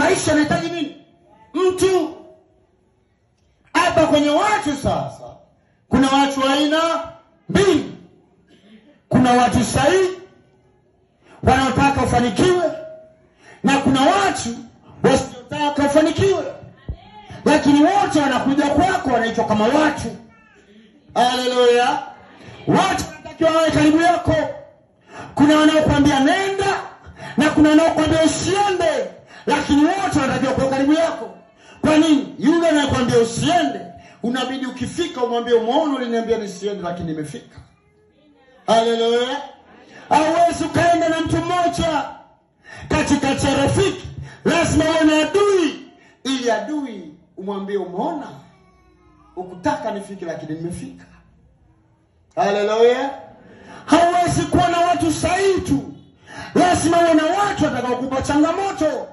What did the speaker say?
Maisha yanahitaji nini? Mtu. Hapa kwenye watu sasa, kuna watu aina mbili. Kuna watu sahihi wanaotaka ufanikiwe, na kuna watu wasiotaka ufanikiwe. Lakini wote wanakuja kwako, wanaitwa kama watu. Haleluya. Watu wanatakiwa wawe karibu yako. Kuna wanaokuambia nenda, na kuna wanaokuambia usiende, lakini wote wanatakiwa kuwa karibu yako. Kwa nini? Yule anayekwambia usiende, unabidi ukifika umwambie, umeona uliniambia nisiende lakini nimefika. Haleluya. Hauwezi ukaenda na mtu mmoja. Katikati ya rafiki lazima uwe na adui, ili adui umwambie, umeona ukutaka nifike lakini nimefika. Haleluya. Hauwezi kuwa na watu sahihi tu. Lazima uwe na watu watakao kukupa changamoto.